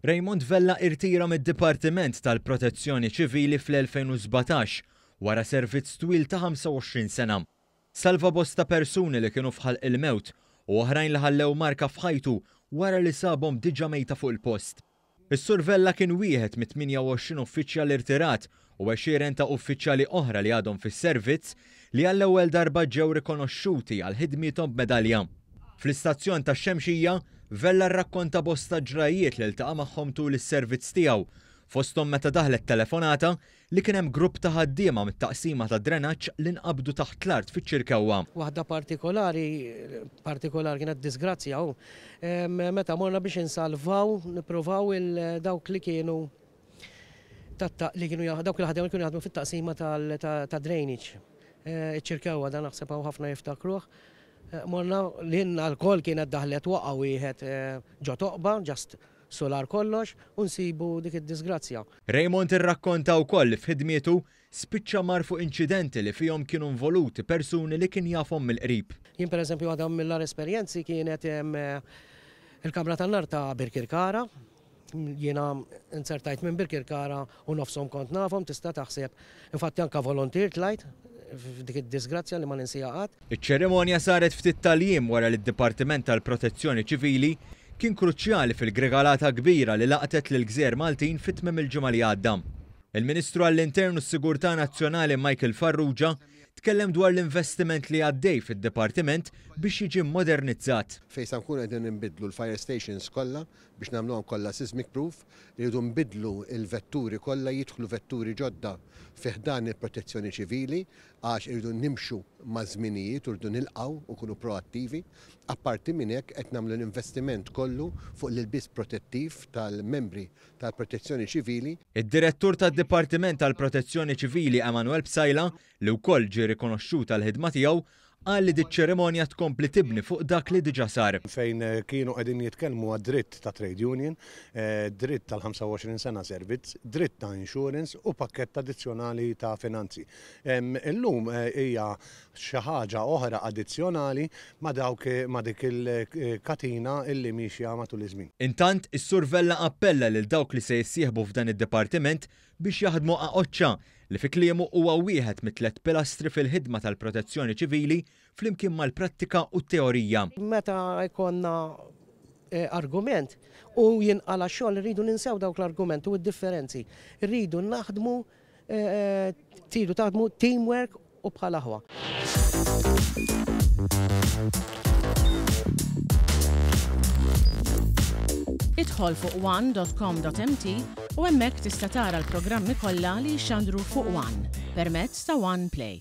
Raymond Vella irtira mid-Dipartiment tal-Protezzjoni Ċivili fl-2017 wara servizz twil ta' 25 sena. Salva bosta persuni li kienu fħal il-mewt u oħrajn li ħallew marka f'ħajtu wara li sabhom diġà mejta fuq il-post. Is-Sur Vella kien wieħed mit-28 uffiċjal irtirat u 20 ta' uffiċjali oħra li għadhom fis-servizz li għall-ewwel darba ġew rikonoxxuti għal ħidmithom b'medalja. Fl-istazzjon tax-Xemxija, Vella rrakkonta bosta ġrajiet li ltaqa' magħhom tul is-servizz tiegħu, fosthom meta daħlet telefonata li kien hemm grupp ta' ħaddiema mit-taqsima ta' drenaġġ li nqabdu taħt l-art fiċ-Ċirkewwa. Waħda partikolari kienet disgrazzja meta morna biex insalvaw, nippruvaw dawk li kienu dawk li ħaddew kienu jaħdmu fit-taqsima ta' drainage. Iċ-Ċirkewwa dan naħseb hawn ħafna jiftakruh. Morna l-inna l-kol kienet daħlet waqqa wieħed ġo toqba, ġast solar kollox, u nsibu dik id-disgrazzja. Raymond irrakkonta wkoll li f'ħidmietu spiċċa mar fuq inċidenti li fihom kienu involuti persuni li kien jafhom mill-qrib. Jien pereżempju waħda mill-ar esperjenzi kienet il-Kamra tan-Nar ta' Birkirkara. Jiena insertajt minn Birkirkara u nofshom kont nafhom tista' taħseb. Infatti anke volontier tlajt f'dik id-disgrazzja li ma ninsija qatt. Iċ-ċerimonja saret ftit tal-jiem wara li d-Dipartiment tal-Protezzjoni Ċivili kien kruċjali fil-gregalata kbira li laqtet lil Gżejjer Maltin fit-tmiem il-ġimgħa li għadda. Il-Ministru għall-Intern u s-Sigurtà Nazzjonali Michael Farrugia tkellem dwar l-investiment li għaddej fid-Dipartiment biex jiġi modernizzat. Fejn se nkunu qegħdin nbidlu l-fire stations kollha biex nagħmluhom kollha seismic proof, iridu nbidlu l-vetturi kollha jidħlu vetturi ġodda fih dan il-protezzjoni ċivili għax iridu nimxu ma' żminijiet u rridu nilqgħu u nkunu proattivi. Apparti minn hekk qed nagħmlu l-investiment kollu fuq l-ilbies protettiv tal-membri tal-Protezzjoni Ċivili. Id-Direttur tad-Dipartiment tal-Protezzjoni Ċivili Emanuel Bsajla li wkoll ġie rikonoxxuta l-ħidma tiegħu qal li ċ-ċerimonja tkompli tibni fuq dak li diġà sar. Fejn kienu qegħdin jitkellmu għad-dritt ta' trade union, dritt tal-25 sena servizz, dritt ta' insurance u pakkett addizzjonali ta' finanzi. Illum hija xi ħaġa oħra addizzjonali ma' dik il-katina illi mixja matul iż-żmien. Intant is-Sur Vella appella lil dawk li se jissieħbu f'dan id-dipartiment biex jaħdmu aqoċċa li fi kliemu huwa wieħed mit-tliet pilastri fil-ħidma tal-Protezzjoni Ċivili flimkien mal-prattika u t-teorija. Meta jkollna argument u jinqala xogħol irridu ninsew dawk l-argument u d-differenzi. Irridu naħdmu tridu taħdmu teamwork u bħal aħwa. Idħol fuq one.com.mt u hemmhekk tista' tara l-programmi kollha li jxandru fuq One permezz ta' One Play.